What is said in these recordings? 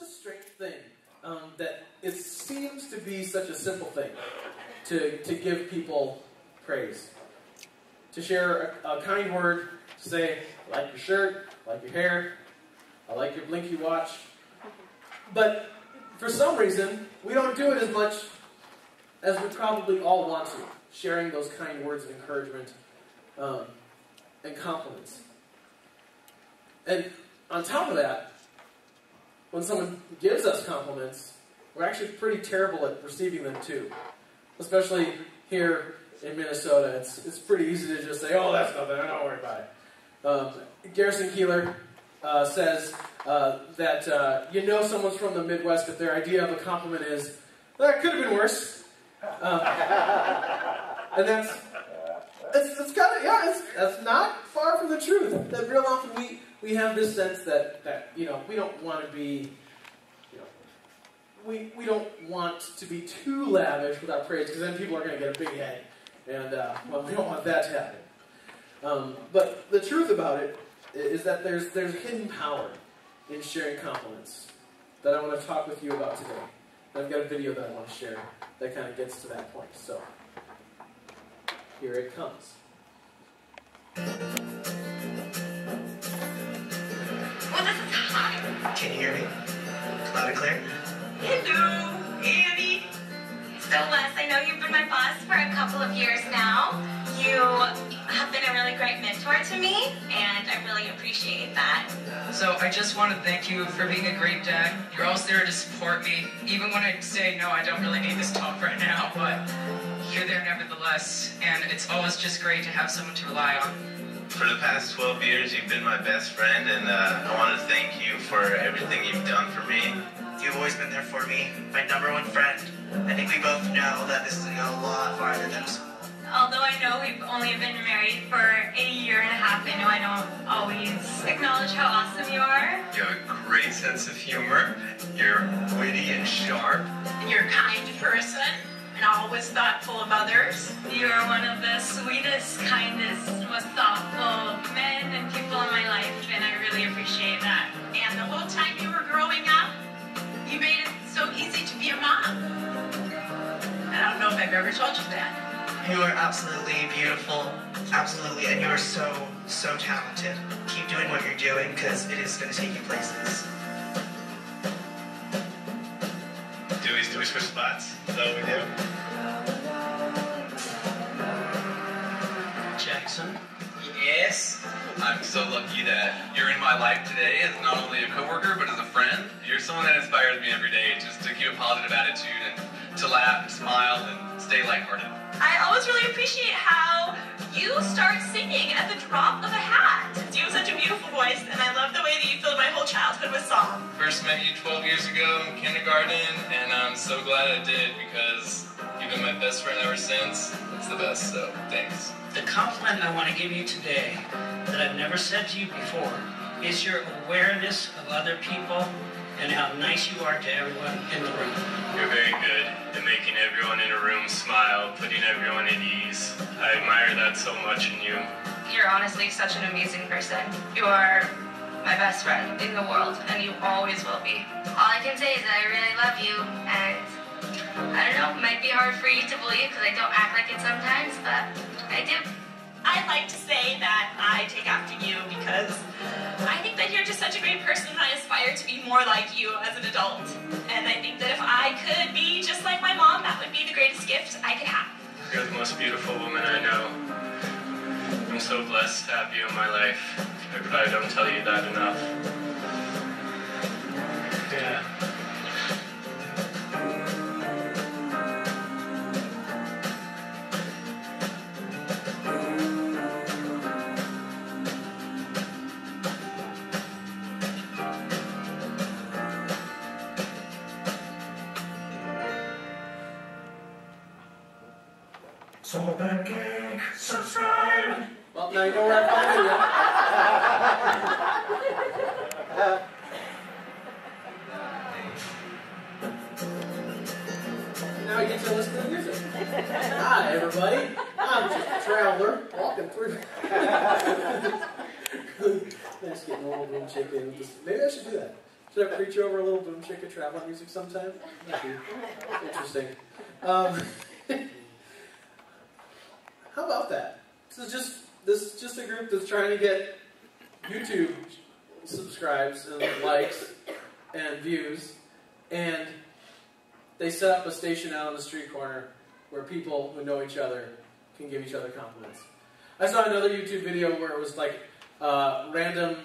It's a strange thing that it seems to be such a simple thing to give people praise. To share a kind word, to say, I like your shirt, I like your hair, I like your blinky watch. But for some reason, we don't do it as much as we probably all want to, sharing those kind words of encouragement and compliments. And on top of that, when someone gives us compliments, we're actually pretty terrible at receiving them too. Especially here in Minnesota, it's pretty easy to just say, oh, that's nothing, don't worry about it. Garrison Keillor says that you know someone's from the Midwest if their idea of a compliment is, well, that could have been worse. And that's kind of, yeah, that's not far from the truth. That real often we have this sense that we don't want to be, we don't want to be too lavish with our praise, because then people are going to get a big head. And, well, we don't want that to happen. But the truth about it is that there's hidden power in sharing compliments that I want to talk with you about today. And I've got a video that I want to share that kind of gets to that point. So, here it comes. Well, this is hot. Can you hear me? Loud and clear? Hello, Annie. So, Wes, I know you've been my boss for a couple of years now. You have been a really great mentor to me, and I really appreciate that. So I just want to thank you for being a great dad. You're always there to support me, even when I say, no, I don't really need this talk right now, but you're there nevertheless, and it's always just great to have someone to rely on. For the past 12 years, you've been my best friend, and I want to thank you for everything you've done for me. You've always been there for me, my #1 friend. I think we both know that this is going to go a lot farther than us. Although I know we've only been married for a year and a half, I know I don't always acknowledge how awesome you are. You have a great sense of humor. You're witty and sharp. You're a kind person and always thoughtful of others. You are one of the sweetest, kindest, most thoughtful men and people in my life, and I really appreciate that. And the whole time you were growing up, you made it so easy to be a mom. And I don't know if I've ever told you that. You are absolutely beautiful, absolutely, and you are so, so talented. Keep doing what you're doing, because it is going to take you places. Do we switch spots? Is that what we do? Jackson? Yes? I'm so lucky that you're in my life today as not only a coworker, but as a friend. You're someone that inspires me every day just to keep a positive attitude and to laugh and smile and stay lighthearted. I always really appreciate how you start singing at the drop of a hat. You have such a beautiful voice, and I love the way that you filled my whole childhood with song. First met you 12 years ago in kindergarten, and I'm so glad I did because you've been my best friend ever since. It's the best, so thanks. The compliment I want to give you today that I've never said to you before is your awareness of other people and how nice you are to everyone in the room. You're very good at making everyone in a room smile, putting everyone at ease. I admire that so much in you. You're honestly such an amazing person. You are my best friend in the world, and you always will be. All I can say is that I really love you, and I don't know, it might be hard for you to believe because I don't act like it sometimes, but I do. I'd like to say that I take after you because I think that you're just such a great person, and I aspire to be more like you as an adult. And I think that if I could be just like my mom, that would be the greatest gift I could have. You're the most beautiful woman I know. I'm so blessed to have you in my life. I probably don't tell you that enough. Yeah. So pancake, subscribe. Well, now you know where I find you. Now you get to listen to the music. Hi, everybody. I'm just a traveler walking through. Nice getting old and chicken. Maybe I should do that. Should I preach over a little boom chicka travel music sometime? That'd be interesting. How about that? This is just a group that's trying to get YouTube subscribes and likes and views, and they set up a station out on the street corner where people who know each other can give each other compliments. I saw another YouTube video where it was like random,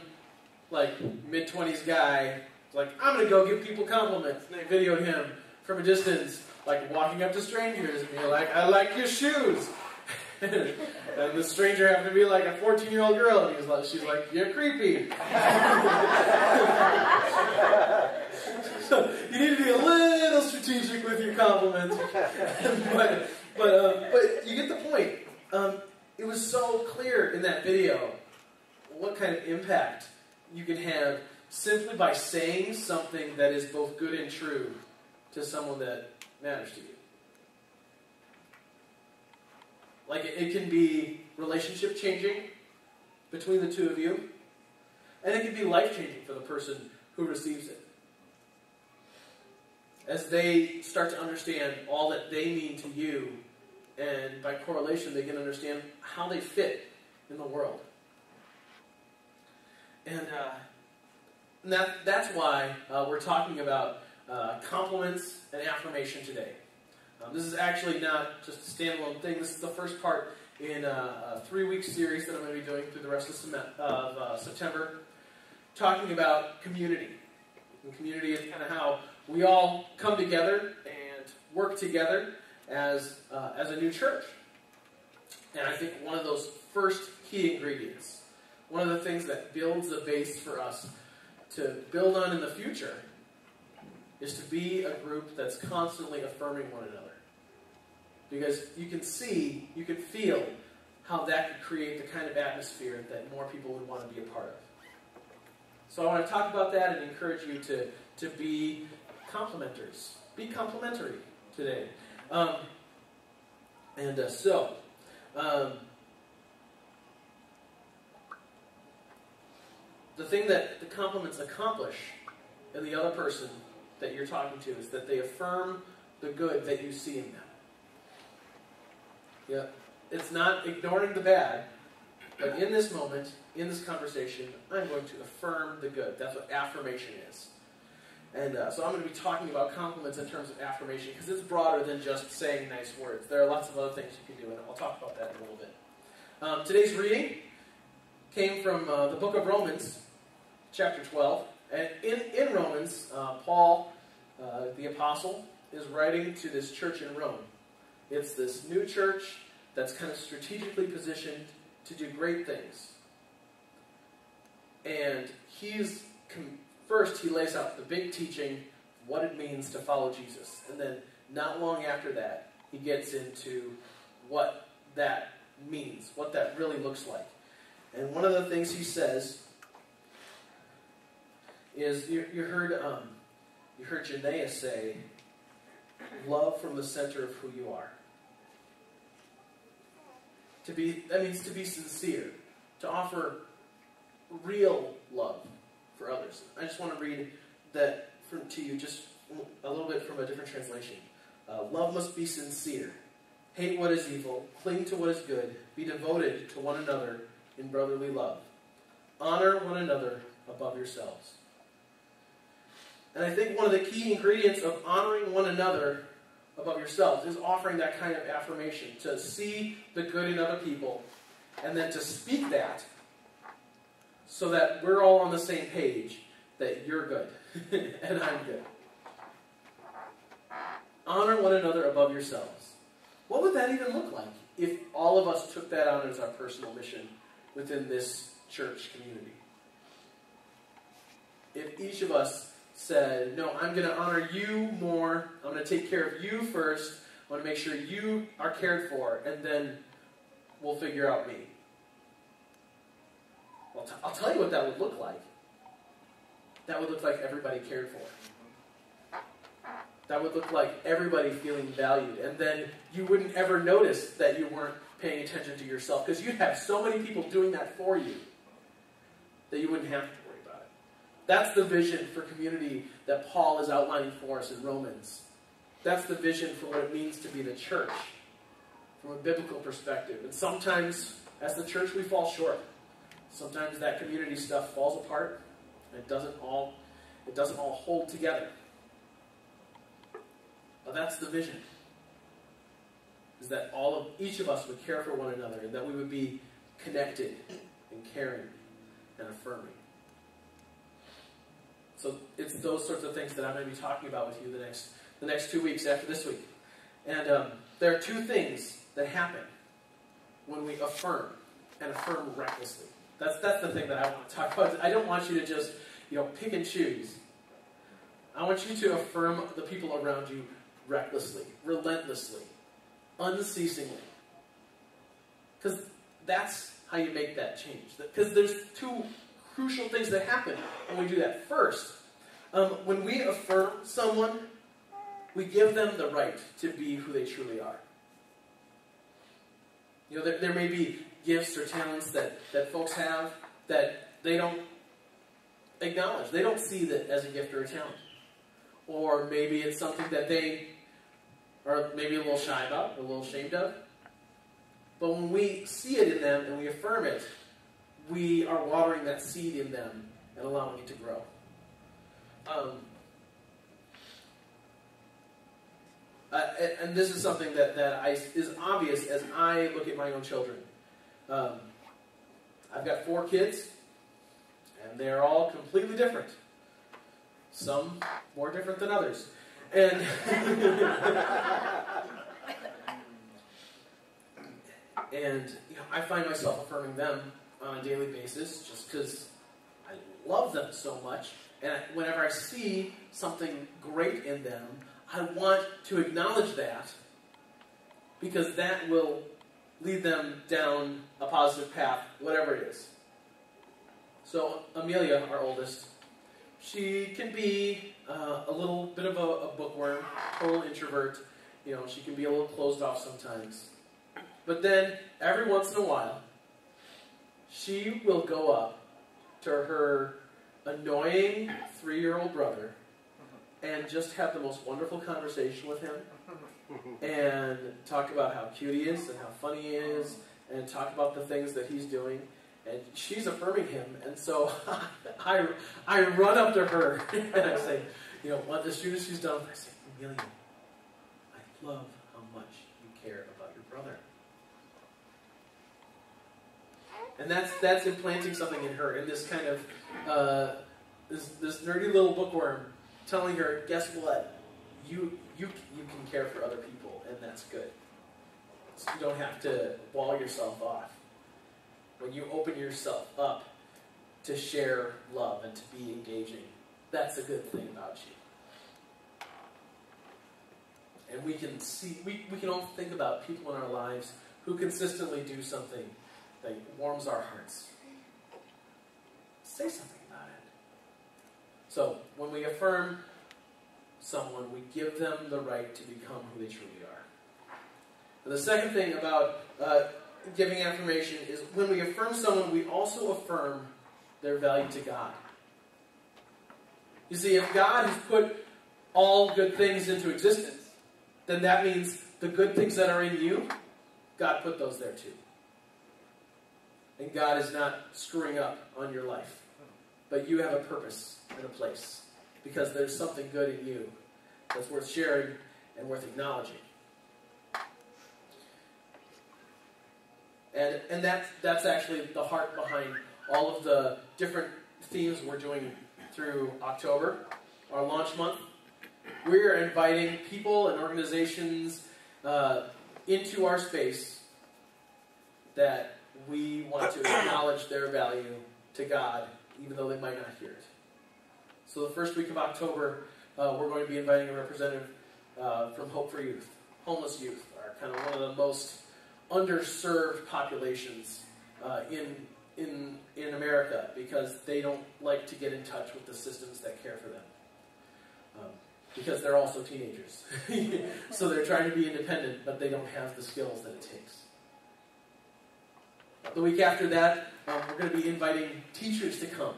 like mid-20s guy, like, I'm gonna go give people compliments, and they videoed him from a distance, like walking up to strangers and being like, I like your shoes. And the stranger happened to be like a 14-year-old girl, and she's like, you're creepy. So you need to be a little strategic with your compliments. but you get the point. It was so clear in that video what kind of impact you can have simply by saying something that is both good and true to someone that matters to you. Like, it can be relationship changing between the two of you, and it can be life changing for the person who receives it. As they start to understand all that they mean to you, and by correlation they can understand how they fit in the world. And that's why we're talking about compliments and affirmation today. This is actually not just a standalone thing. This is the first part in a 3-week series that I'm going to be doing through the rest of September, talking about community. And community is kind of how we all come together and work together as a new church. And I think one of those first key ingredients, one of the things that builds a base for us to build on in the future, is to be a group that's constantly affirming one another. Because you can see, you can feel how that could create the kind of atmosphere that more people would want to be a part of. So I want to talk about that and encourage you to be complimenters. Be complimentary today. The thing that the compliments accomplish in the other person that you're talking to is that they affirm the good that you see in them. Yeah, it's not ignoring the bad, but in this moment, in this conversation, I'm going to affirm the good. That's what affirmation is. And so I'm going to be talking about compliments in terms of affirmation, because it's broader than just saying nice words. There are lots of other things you can do, and I'll talk about that in a little bit. Today's reading came from the book of Romans, chapter 12. And in Romans, Paul, the apostle, is writing to this church in Rome. It's this new church that's kind of strategically positioned to do great things. And first he lays out the big teaching, what it means to follow Jesus. And then not long after that, he gets into what that means, what that really looks like. And one of the things he says is, you heard Janaea say, love from the center of who you are. That means to be sincere, to offer real love for others. I just want to read that to you just a little bit from a different translation. Love must be sincere. Hate what is evil. Cling to what is good. Be devoted to one another in brotherly love. Honor one another above yourselves. And I think one of the key ingredients of honoring one another above yourselves is offering that kind of affirmation, to see the good in other people, and then to speak that so that we're all on the same page, that you're good and I'm good. Honor one another above yourselves. What would that even look like if all of us took that on as our personal mission within this church community? If each of us said, no, I'm going to honor you more, I'm going to take care of you first, I want to make sure you are cared for, and then we'll figure out me. Well, I'll tell you what that would look like. That would look like everybody cared for. That would look like everybody feeling valued, and then you wouldn't ever notice that you weren't paying attention to yourself, because you'd have so many people doing that for you that you wouldn't have to worry about it. That's the vision for community that Paul is outlining for us in Romans. That's the vision for what it means to be the church from a biblical perspective. And sometimes, as the church, we fall short. Sometimes that community stuff falls apart, and it doesn't all hold together. But that's the vision. Is that each of us would care for one another, and that we would be connected and caring and affirming. So it's those sorts of things that I'm going to be talking about with you the next 2 weeks after this week. And there are two things that happen when we affirm and affirm recklessly. That's the thing that I want to talk about. I don't want you to just pick and choose. I want you to affirm the people around you recklessly, relentlessly, unceasingly. Because that's how you make that change. Because there's two crucial things that happen when we do that. First, when we affirm someone, we give them the right to be who they truly are. There may be gifts or talents that folks have that they don't acknowledge. They don't see that as a gift or a talent. Or maybe it's something that they are maybe a little shy about, a little ashamed of. But when we see it in them and we affirm it, we are watering that seed in them and allowing it to grow. And this is something that is obvious as I look at my own children. I've got 4 kids, and they're all completely different. Some more different than others. And I find myself affirming them on a daily basis just because I love them so much. And whenever I see something great in them, I want to acknowledge that because that will lead them down a positive path, whatever it is. So Amelia, our oldest, she can be a little bit of a bookworm, total introvert. She can be a little closed off sometimes. But then, every once in a while, she will go up to her annoying 3-year-old brother and just have the most wonderful conversation with him and talk about how cute he is and how funny he is and talk about the things that he's doing. And she's affirming him, and so I run up to her and I say, as soon as she's done, I say, Amelia, I love how much you care about your brother. And that's implanting something in her, in this kind of this nerdy little bookworm, telling her, guess what? You can care for other people, and that's good. So you don't have to wall yourself off. When you open yourself up to share love and to be engaging, that's a good thing about you. And we can all think about people in our lives who consistently do something that warms our hearts. Say something about it. So, when we affirm someone, we give them the right to become who they truly are. And the second thing about giving affirmation is when we affirm someone, we also affirm their value to God. You see, if God has put all good things into existence, then that means the good things that are in you, God put those there too. And God is not screwing up on your life. But you have a purpose and a place. Because there's something good in you that's worth sharing and worth acknowledging. And that's actually the heart behind all of the different themes we're doing through October, our launch month. We're inviting people and organizations into our space that we want to acknowledge their value to God, even though they might not hear it. So the first week of October, we're going to be inviting a representative from Hope for Youth. Homeless youth are kind of one of the most underserved populations in America because they don't like to get in touch with the systems that care for them. Because they're also teenagers. So they're trying to be independent, but they don't have the skills that it takes. The week after that, we're going to be inviting teachers to come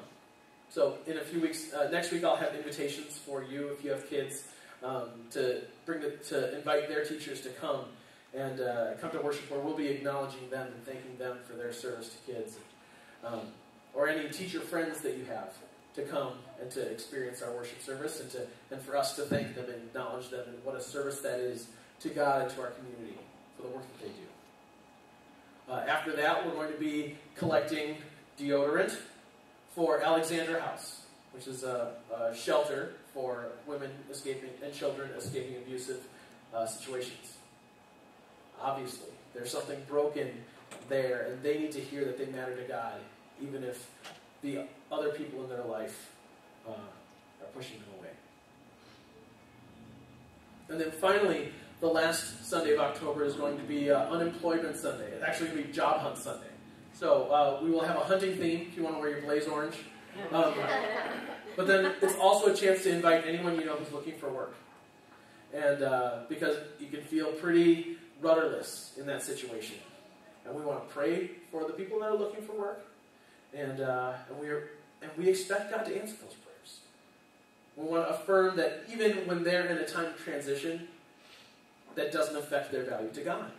So in a few weeks, next week I'll have invitations for you if you have kids to invite their teachers to come and come to worship, where we'll be acknowledging them and thanking them for their service to kids, or any teacher friends that you have to come and to experience our worship service, and for us to thank them and acknowledge them, and what a service that is to God and to our community for the work that they do. After that, we're going to be collecting deodorant for Alexandra House, which is a shelter for women escaping and children escaping abusive situations. Obviously, there's something broken there, and they need to hear that they matter to God, even if the other people in their life are pushing them away. And then finally, the last Sunday of October is going to be Unemployment Sunday. It's actually going to be Job Hunt Sunday. So we will have a hunting theme if you want to wear your blaze orange. But then it's also a chance to invite anyone you know who's looking for work. And because you can feel pretty rudderless in that situation. And we want to pray for the people that are looking for work. And we expect God to answer those prayers. We want to affirm that even when they're in a time of transition, that doesn't affect their value to God.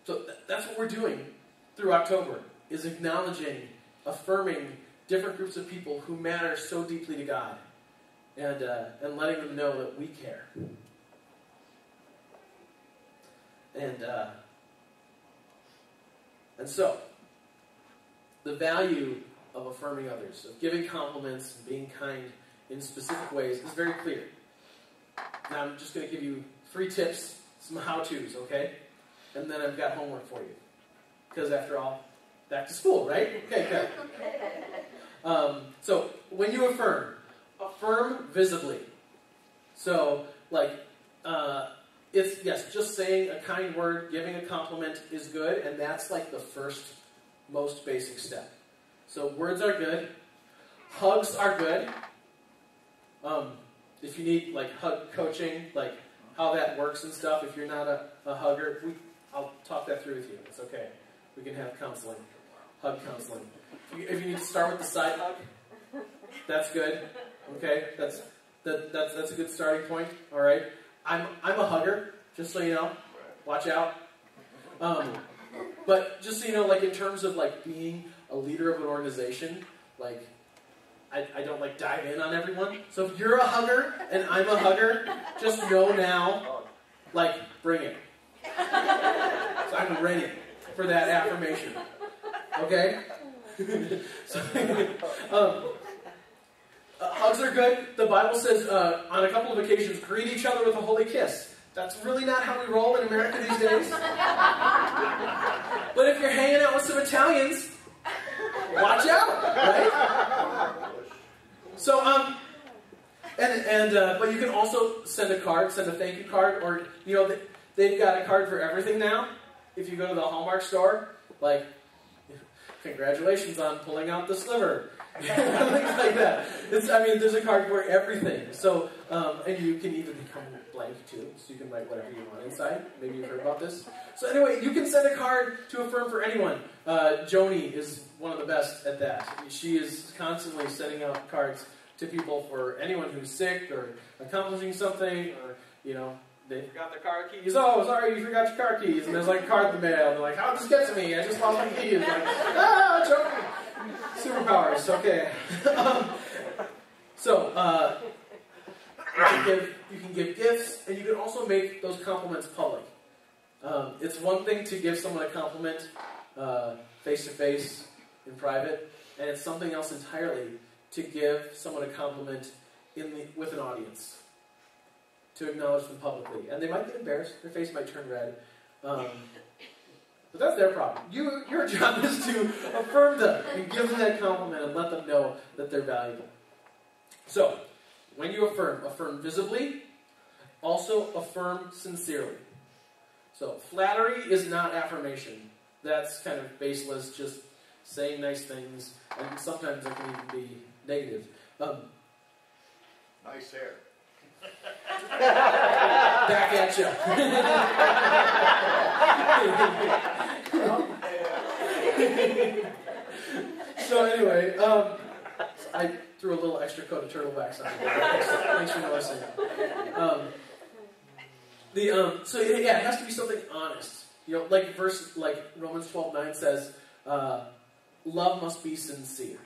So that's what we're doing through October, is acknowledging, affirming different groups of people who matter so deeply to God, and letting them know that we care. And so, the value of affirming others, of giving compliments and being kind in specific ways is very clear. Now I'm just going to give you 3 tips, some how-tos, okay? And then I've got homework for you. Because after all, back to school, right? Okay, good. So, when you affirm visibly. So, it's, yes, just saying a kind word, giving a compliment is good, and that's like the first, most basic step. So, words are good. Hugs are good. If you need, hug coaching, how that works and stuff, if you're not a hugger, I'll talk that through with you. It's okay. We can have counseling. Hug counseling. If you need to start with the side hug, that's good. Okay? That's a good starting point. All right? I'm a hugger, just so you know. Watch out. But just so you know, in terms of being a leader of an organization, I don't dive in on everyone. So if you're a hugger and I'm a hugger, just know now, bring it. So I'm ready for that affirmation. Okay? So, hugs are good. The Bible says on a couple of occasions, greet each other with a holy kiss. That's really not how we roll in America these days. But if you're hanging out with some Italians, watch out, right? So, but you can also send a card, send a thank you card, or, they've got a card for everything now. If you go to the Hallmark store, congratulations on pulling out the sliver. Things like that. There's a card for everything. So, and you can even become blank too, so you can write whatever you want inside. Maybe you've heard about this. So anyway, you can send a card to affirm for anyone. Joni is one of the best at that. She is constantly sending out cards to people for anyone who's sick or accomplishing something, or, they forgot their car keys. Oh, sorry, you forgot your car keys. And there's a card in the mail. And they're like, how'd this get to me? I just lost my keys. Joni. Superpowers, okay. You can give gifts, and you can also make those compliments public. It's one thing to give someone a compliment face-to-face in private, and it's something else entirely to give someone a compliment with an audience, to acknowledge them publicly. And they might get embarrassed, their face might turn red. But that's their problem. Your job is to affirm them and give them that compliment and let them know that they're valuable. So, when you affirm visibly, also affirm sincerely. So, flattery is not affirmation. That's kind of baseless, just saying nice things, and sometimes it can even be negative. Nice hair. Back at you. So anyway, I threw a little extra coat of turtle wax on it. Thanks for noticing. So yeah, it has to be something honest. Like Romans 12:9 says, love must be sincere.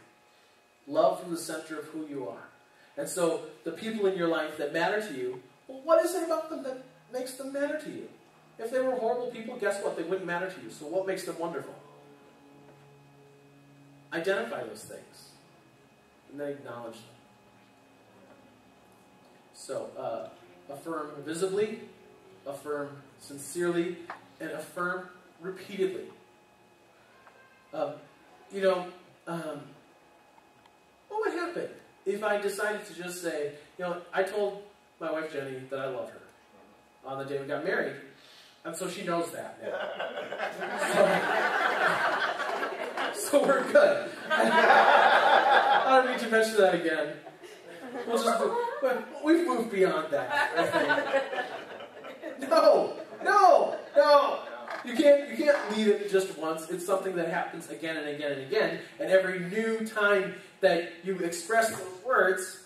Love from the center of who you are. And so the people in your life that matter to you, well, what is it about them that makes them matter to you? If they were horrible people, guess what? They wouldn't matter to you. So what makes them wonderful? Identify those things. And then acknowledge them. So, affirm visibly, affirm sincerely, and affirm repeatedly. What would happen if I decided to just say, I told my wife Jenny that I love her on the day we got married, and so she knows that. So we're good. I don't need to mention that again. We've moved beyond that, I think. No. You can't leave it just once. It's something that happens again and again and again. And every new time that you express those words,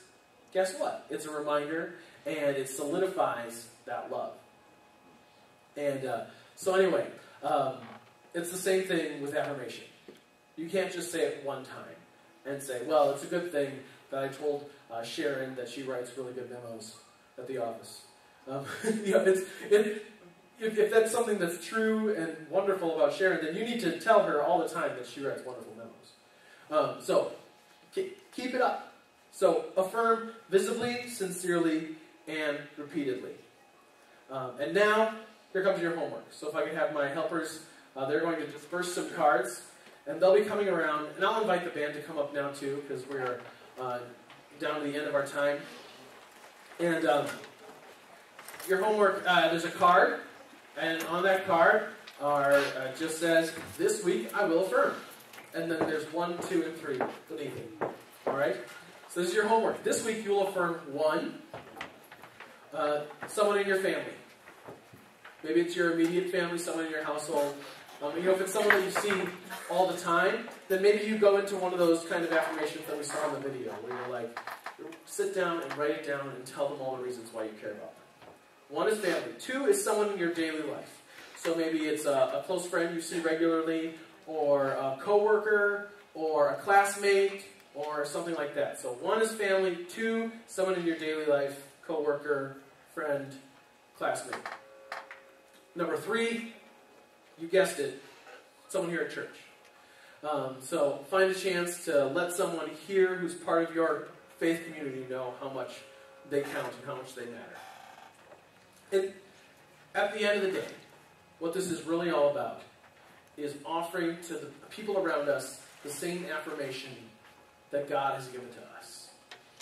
guess what? It's a reminder, and it solidifies that love. And so anyway, it's the same thing with affirmation. You can't just say it one time and say, well, it's a good thing that I told Sharon that she writes really good memos at the office. If that's something that's true and wonderful about Sharon, then you need to tell her all the time that she writes wonderful memos. So keep it up. So affirm visibly, sincerely, and repeatedly. And now, here comes your homework. So if I could have my helpers, they're going to disperse some cards, and they'll be coming around. And I'll invite the band to come up now too, because we're down to the end of our time. And your homework, there's a card, and on that card just says, "This week I will affirm." And then there's 1, 2, and 3 beneath it. All right? So this is your homework. This week you will affirm 1, someone in your family. Maybe it's your immediate family, someone in your household. If it's someone that you see all the time, then maybe you go into one of those kind of affirmations that we saw in the video, where you're like, sit down and write it down and tell them all the reasons why you care about them. 1 is family. 2 is someone in your daily life. So maybe it's a close friend you see regularly, or a coworker, or a classmate, or something like that. So 1 is family. 2, someone in your daily life, coworker, friend, classmate. Number 3, you guessed it, someone here at church. So find a chance to let someone here who's part of your faith community know how much they count and how much they matter. And at the end of the day, what this is really all about is offering to the people around us the same affirmation that God has given to us.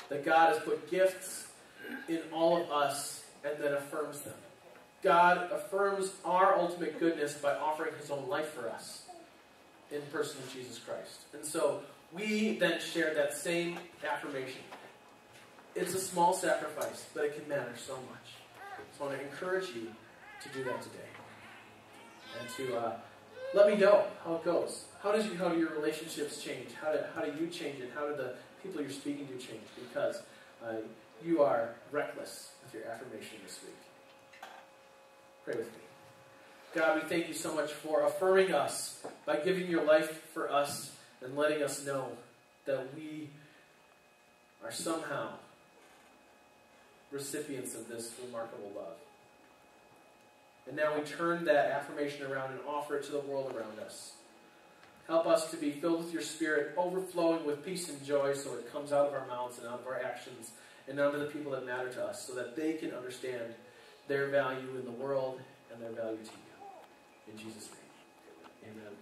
That God has put gifts in all of us and then affirms them. God affirms our ultimate goodness by offering His own life for us in the person of Jesus Christ. And so we then share that same affirmation. It's a small sacrifice, but it can matter so much. So I want to encourage you to do that today. And to let me know how it goes. How do your relationships change? How do you change it? How do the people you're speaking to change? Because you are reckless with your affirmation this week. Pray with me. God, we thank you so much for affirming us by giving your life for us and letting us know that we are somehow recipients of this remarkable love. And now we turn that affirmation around and offer it to the world around us. Help us to be filled with your Spirit, overflowing with peace and joy, so it comes out of our mouths and out of our actions and onto the people that matter to us, so that they can understand their value in the world and their value to you. In Jesus' name, amen.